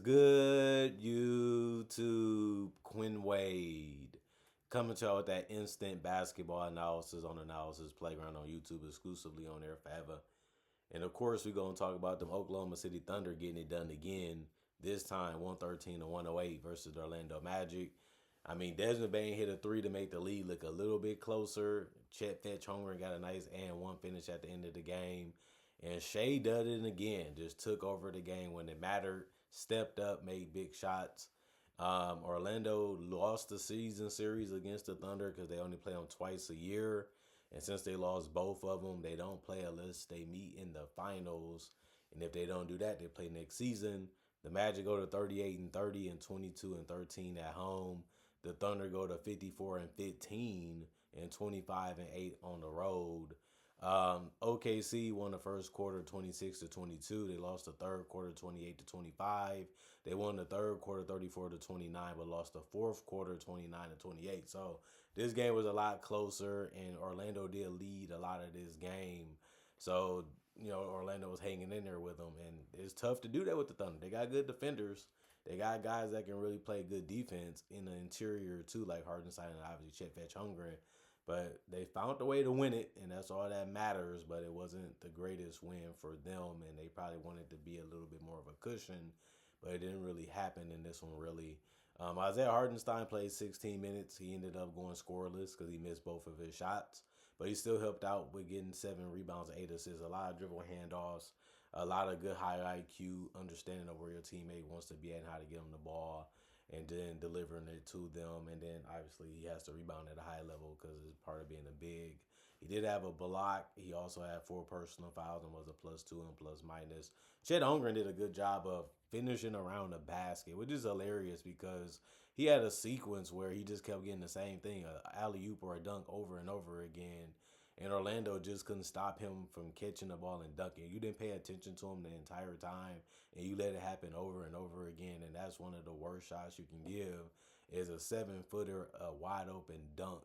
Good YouTube, Quinn Wade coming to y'all with that instant basketball analysis on Analysis Playground on YouTube, exclusively on there forever. And of course, we're gonna talk about them Oklahoma City Thunder getting it done again. This time, 113 to 108 versus the Orlando Magic. I mean, Desmond Bain hit a three to make the lead look a little bit closer. Chet Fetch Homer got a nice and one finish at the end of the game. And Shea did it again, just took over the game when it mattered, stepped up, made big shots. Orlando lost the season series against the Thunder because they only play them twice a year. And since they lost both of them, they don't play unless they meet in the finals. And if they don't do that, they play next season. The Magic go to 38 and 30 and 22 and 13 at home. The Thunder go to 54 and 15 and 25 and 8 on the road. OKC won the first quarter 26 to 22. They lost the third quarter 28 to 25. They won the third quarter 34 to 29, but lost the fourth quarter 29 to 28. So this game was a lot closer, and Orlando did lead a lot of this game. So Orlando was hanging in there with them, and it's tough to do that with the Thunder. They got good defenders. They got guys that can really play good defense in the interior too, like Hardenstein and obviously Chet Fetch Hungry. But they found a way to win it, and that's all that matters. But it wasn't the greatest win for them, and they probably wanted to be a little bit more of a cushion, but it didn't really happen in this one, really. Isaiah Hardenstein played 16 minutes. He ended up going scoreless because he missed both of his shots, but he still helped out with getting 7 rebounds, 8 assists, a lot of dribble handoffs, a lot of good high IQ, understanding of where your teammate wants to be at and how to get him the ball and then delivering it to them. And then obviously he has to rebound at a high level because it's part of being a big. He did have a block. He also had 4 personal fouls and was a +2 and plus minus. Chet Holmgren did a good job of finishing around the basket, which is hilarious because he had a sequence where he just kept getting the same thing, a alley oop or a dunk over and over again. And Orlando just couldn't stop him from catching the ball and dunking. You didn't pay attention to him the entire time, and you let it happen over and over again. And that's one of the worst shots you can give is a 7 footer, a wide open dunk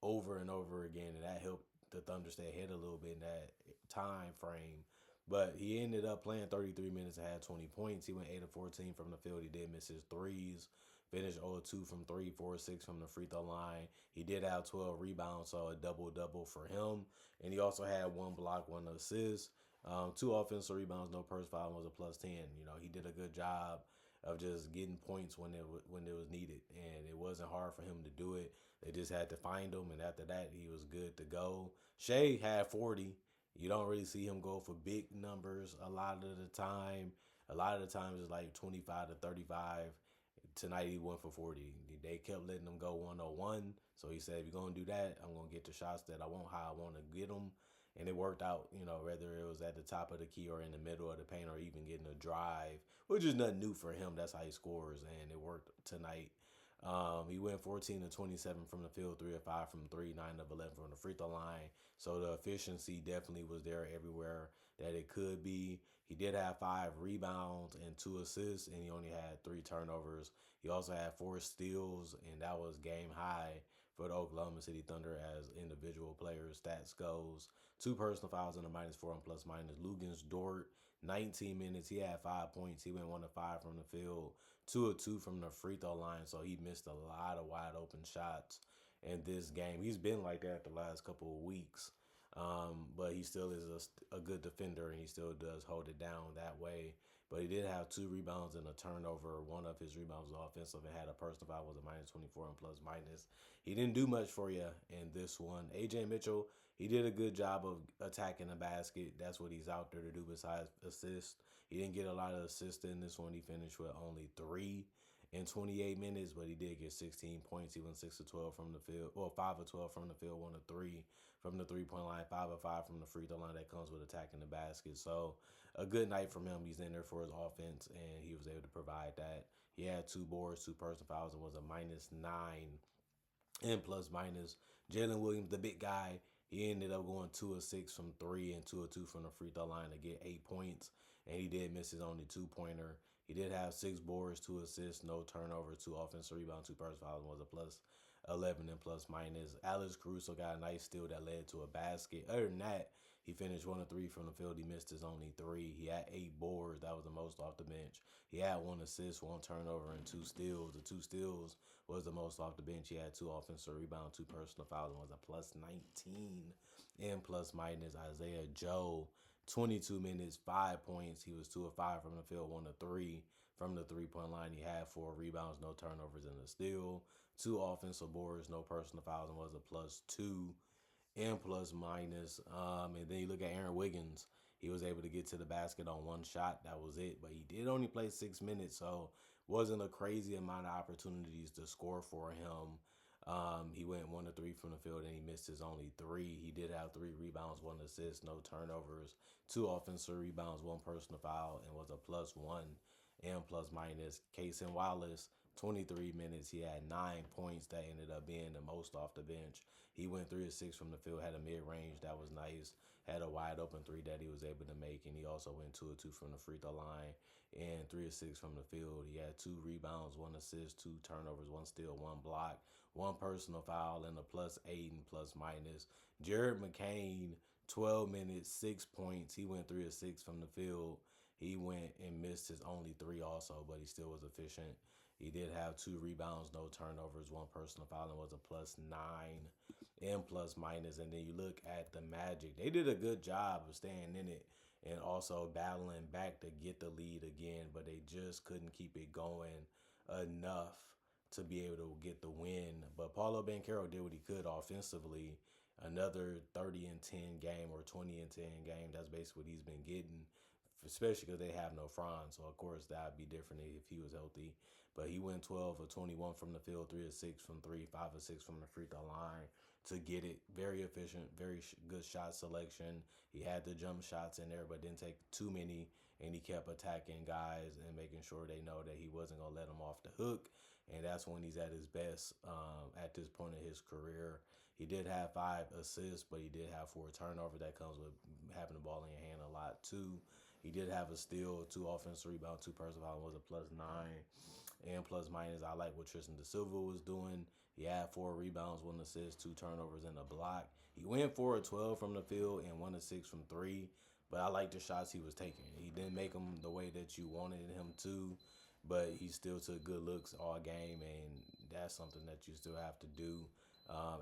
over and over again. And that helped the Thunder stay ahead a little bit in that time frame. But he ended up playing 33 minutes and had 20 points. He went 8 of 14 from the field. He did miss his threes. Finished 0 2 from 3, 4 6 from the free throw line. He did have 12 rebounds, so a double-double for him. And he also had 1 block, 1 assist. 2 offensive rebounds, no personal foul, was a +10. He did a good job of just getting points when it was needed, and it wasn't hard for him to do it. They just had to find him, and after that, he was good to go. Shea had 40. You don't really see him go for big numbers a lot of the time. A lot of the times it's like 25 to 35. Tonight he went for 40. They kept letting him go 101. So he said, if you're going to do that, I'm going to get the shots that I want, how I want to get them. And it worked out, whether it was at the top of the key or in the middle of the paint or even getting a drive, which is nothing new for him. That's how he scores. And it worked tonight. He went 14 to 27 from the field, 3 of 5 from 3, 9 of 11 from the free throw line. So the efficiency definitely was there everywhere that it could be. He did have 5 rebounds and 2 assists, and he only had 3 turnovers. He also had 4 steals, and that was game high for the Oklahoma City Thunder as individual players stats goes. 2 personal fouls and a -4 and plus minus. Lugens Dort, 19 minutes. He had 5 points. He went 1 of 5 from the field, 2 of 2 from the free throw line. So he missed a lot of wide open shots in this game. He's been like that the last couple of weeks. But he still is a good defender, and he still does hold it down that way. But he did have 2 rebounds and a turnover. One of his rebounds was offensive and had a personal foul, was a -24 and plus minus. He didn't do much for you in this one. AJ Mitchell, he did a good job of attacking the basket. That's what he's out there to do besides assist. He didn't get a lot of assists in this one. He finished with only 3 in 28 minutes, but he did get 16 points. He went 6 of 12 from the field, or 5 of 12 from the field, 1 of 3 from the 3-point line, 5 of 5 from the free throw line. That comes with attacking the basket. So a good night from him. He's in there for his offense, and he was able to provide that. He had 2 boards, 2 personal fouls, and was a -9 and plus minus. Jalen Williams, the big guy, he ended up going 2 of 6 from 3 and 2 of 2 from the free throw line to get 8 points. And he did miss his only 2-pointer. He did have 6 boards, 2 assists, no turnovers, 2 offensive rebounds, 2 personal fouls, was a +11 and plus minus. Alex Caruso got a nice steal that led to a basket. Other than that, He finished 1 of 3 from the field. He missed his only three. He had 8 boards. That was the most off the bench. He had 1 assist, 1 turnover, and 2 steals. The 2 steals was the most off the bench. He had 2 offensive rebounds, 2 personal fouls, and was a plus 19 in plus minus. Isaiah Joe, 22 minutes, 5 points. He was 2 of 5 from the field, 1 of 3 from the 3 point line. He had 4 rebounds, no turnovers, and a steal. 2 offensive boards, no personal fouls, and was a plus 2 and plus minus. And then you look at Aaron Wiggins. He was able to get to the basket on 1 shot. That was it. But he did only play 6 minutes, so wasn't a crazy amount of opportunities to score for him. He went 1 of 3 from the field and he missed his only three. He did have 3 rebounds, 1 assist, no turnovers, 2 offensive rebounds, 1 personal foul, and was a plus 1 and plus minus. Cason Wallace, 23 minutes. He had 9 points. That ended up being the most off the bench. He went 3 of 6 from the field, had a mid range that was nice, had a wide open three that he was able to make, and he also went 2 of 2 from the free throw line and 3 of 6 from the field. He had 2 rebounds, 1 assist, 2 turnovers, 1 steal, 1 block, 1 personal foul, and a plus 8 and plus minus. Jared McCain, 12 minutes, 6 points. He went 3 of 6 from the field. He went and missed his only three also, but he still was efficient. He did have 2 rebounds, no turnovers, 1 personal foul, and was a plus 9 and plus minus. And then you look at the Magic. They did a good job of staying in it and also battling back to get the lead again, but they just couldn't keep it going enough to be able to get the win. But Paulo Banchero did what he could offensively. Another 30 and 10 game or 20 and 10 game. That's basically what he's been getting, especially because they have no Franz. So, of course, that would be different if he was healthy. But he went 12 of 21 from the field, 3 of 6 from three, 5 of 6 from the free throw line to get it. Very efficient, very good shot selection. He had the jump shots in there, but didn't take too many. And he kept attacking guys and making sure they know that he wasn't going to let them off the hook. And that's when he's at his best at this point in his career. He did have 5 assists, but he did have 4 turnovers. That comes with having the ball in your hand a lot, too. He did have a steal, 2 offensive rebounds, 2 personal fouls, was a plus 9 and plus minus. I like what Tristan Da Silva was doing. He had 4 rebounds, 1 assist, 2 turnovers, and a block. He went 4 of 12 from the field and 1 of 6 from three. But I like the shots he was taking. He didn't make them the way that you wanted him to, but he still took good looks all game, and that's something that you still have to do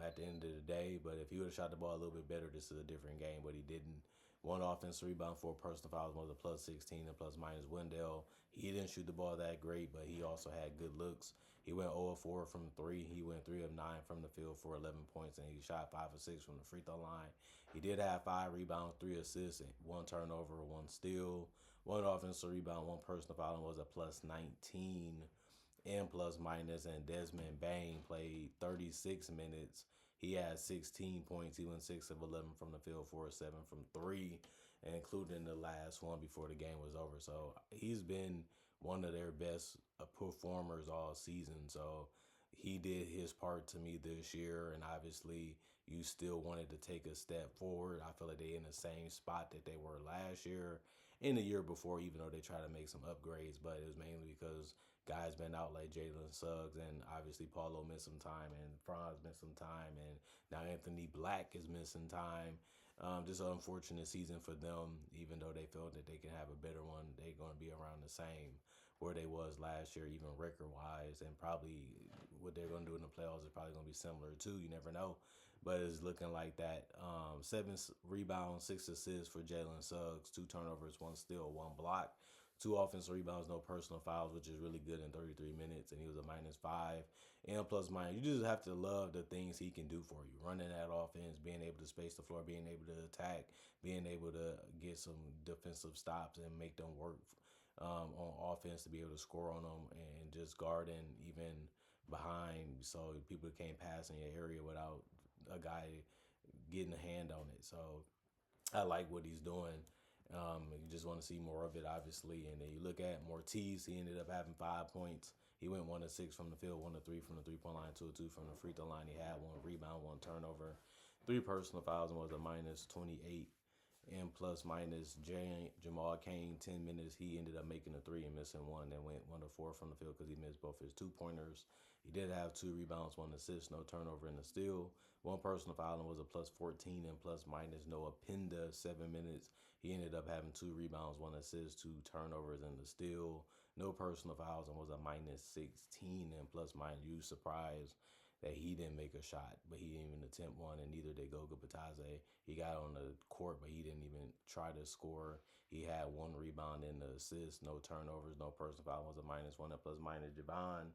at the end of the day. But if he would have shot the ball a little bit better, this is a different game, but he didn't. 1 offensive rebound, 4 personal fouls, was a plus 16 and plus minus. Wendell, he didn't shoot the ball that great, but he also had good looks. He went 0 of 4 from three. He went 3 of 9 from the field for 11 points, and he shot 5 of 6 from the free throw line. He did have 5 rebounds, 3 assists, 1 turnover, 1 steal, 1 offensive rebound, 1 personal foul, and was a plus 19 and plus minus. And Desmond Bane played 36 minutes. He had 16 points. He went 6 of 11 from the field, 4 of 7 from three, including the last one before the game was over. So he's been one of their best performers all season. So he did his part to me this year, and obviously you still wanted to take a step forward. I feel like they're in the same spot that they were last year and the year before, even though they try to make some upgrades, but it was mainly because guys been out like Jalen Suggs, and obviously Paulo missed some time, and Franz missed some time, and now Anthony Black is missing time. Just an unfortunate season for them. Even though they felt that they can have a better one, they're going to be around the same where they was last year, even record-wise, and probably what they're going to do in the playoffs is probably going to be similar too. You never know, but it's looking like that. 7 rebounds, 6 assists for Jalen Suggs, 2 turnovers, 1 steal, 1 block. 2 offensive rebounds, no personal fouls, which is really good in 33 minutes, and he was a minus 5 and plus minus. You just have to love the things he can do for you. Running that offense, being able to space the floor, being able to attack, being able to get some defensive stops and make them work on offense to be able to score on them, and just guarding even behind so people can't pass in your area without a guy getting a hand on it. So I like what he's doing. You just want to see more of it, obviously. And then you look at Mortiz, he ended up having 5 points. He went 1 of 6 from the field, 1 of 3 from the 3 point line, 2 of 2 from the free throw line. He had 1 rebound, 1 turnover, 3 personal fouls, and was a minus 28 And plus minus Jamal Cain 10 minutes. He ended up making a three and missing one. Then went 1 of 4 from the field because he missed both his 2 pointers. He did have 2 rebounds, 1 assist, no turnover, and a steal. One personal foul was a plus 14 and plus minus Noah Pinda 7 minutes. He ended up having 2 rebounds, 1 assist, 2 turnovers, and a steal. No personal fouls and was a minus 16 and plus minus. You surprised that he didn't make a shot, but he didn't even attempt one, and neither did Goga Batadze. He got on the court, but he didn't even try to score. He had 1 rebound and an assist, no turnovers, no personal foul, was a minus one, and plus minus Javon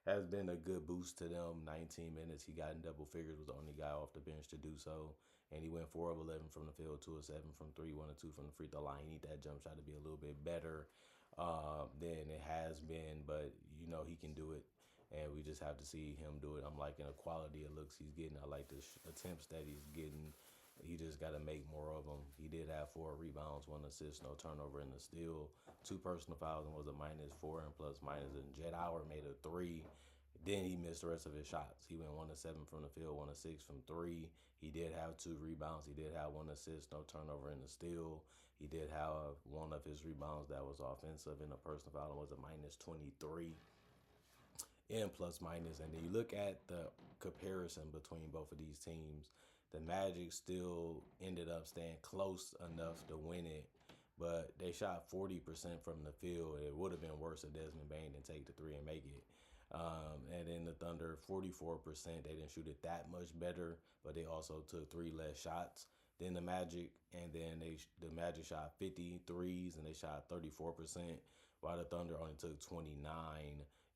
has been a good boost to them. 19 minutes, he got in double figures, was the only guy off the bench to do so. And he went 4 of 11 from the field, 2 of 7 from three, 1 of 2 from the free throw line. He need that jump shot to be a little bit better than it has been, but you know he can do it. And we just have to see him do it. I'm liking the quality of looks he's getting. I like the attempts that he's getting. He just got to make more of them. He did have 4 rebounds, 1 assist, no turnover, and a steal. 2 personal fouls and was a minus 4 and plus minus. And Jet Howard made a three. Then he missed the rest of his shots. He went 1 of 7 from the field, 1 of 6 from three. He did have 2 rebounds. He did have 1 assist, no turnover, and a steal. He did have one of his rebounds that was offensive, and a personal foul was a minus 23 and plus minus. And then you look at the comparison between both of these teams. The Magic still ended up staying close enough to win it, but they shot 40% from the field. It would have been worse if Desmond Bane didn't take the three and make it. And then the Thunder, 44%. They didn't shoot it that much better, but they also took 3 less shots than the Magic. And then the Magic shot 53s and they shot 34%, while the Thunder only took 29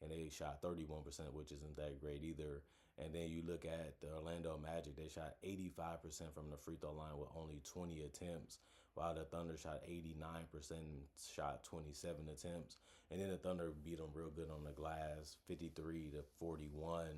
and they shot 31%, which isn't that great either. And then you look at the Orlando Magic, they shot 85% from the free throw line with only 20 attempts, while the Thunder shot 89% and shot 27 attempts. And then the Thunder beat them real good on the glass, 53-41,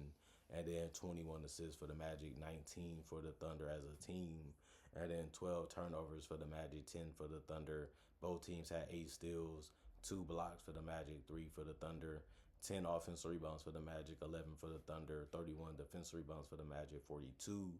and then 21 assists for the Magic, 19 for the Thunder as a team, and then 12 turnovers for the Magic, 10 for the Thunder. Both teams had 8 steals, 2 blocks for the Magic, 3 for the Thunder. 10 offensive rebounds for the Magic, 11 for the Thunder, 31 defensive rebounds for the Magic, 42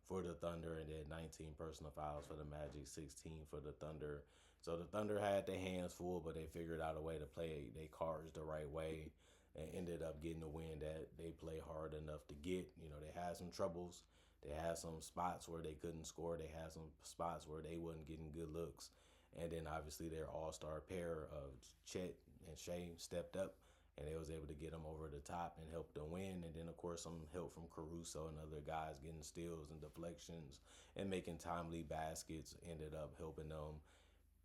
for the Thunder, and then 19 personal fouls for the Magic, 16 for the Thunder. So the Thunder had their hands full, but they figured out a way to play their cards the right way and ended up getting a win that they play hard enough to get. You know, they had some troubles. They had some spots where they couldn't score. They had some spots where they wasn't getting good looks. And then obviously their all-star pair of Chet and Shea stepped up, and they was able to get them over the top and help them win. And then, of course, some help from Caruso and other guys getting steals and deflections and making timely baskets ended up helping them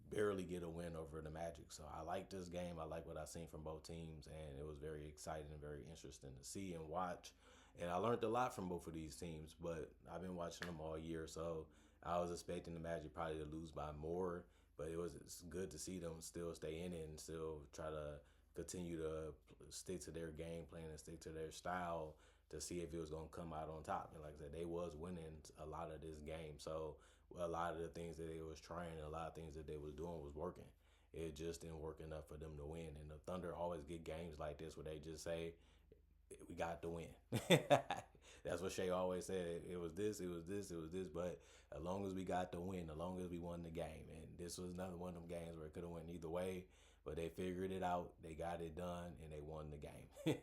barely get a win over the Magic. So I like this game. I like what I seen from both teams, and it was very exciting and very interesting to see and watch. And I learned a lot from both of these teams, but I've been watching them all year, so I was expecting the Magic probably to lose by more, but it's good to see them still stay in it and still try to continue to stick to their game plan and stick to their style to see if it was going to come out on top. And like I said, they was winning a lot of this game. So a lot of the things that they was trying, a lot of things that they was doing was working. It just didn't work enough for them to win. And the Thunder always get games like this where they just say, we got to win. That's what Shea always said. It was this, it was this, it was this. But as long as we got to win, as long as we won the game. And this was another one of them games where it could have went either way. But they figured it out. They got it done, and they won the game.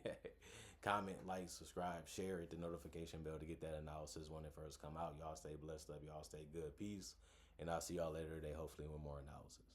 Comment, like, subscribe, share, hit the notification bell to get that analysis when it first come out. Y'all stay blessed up. Y'all stay good. Peace. And I'll see y'all later today, hopefully with more analysis.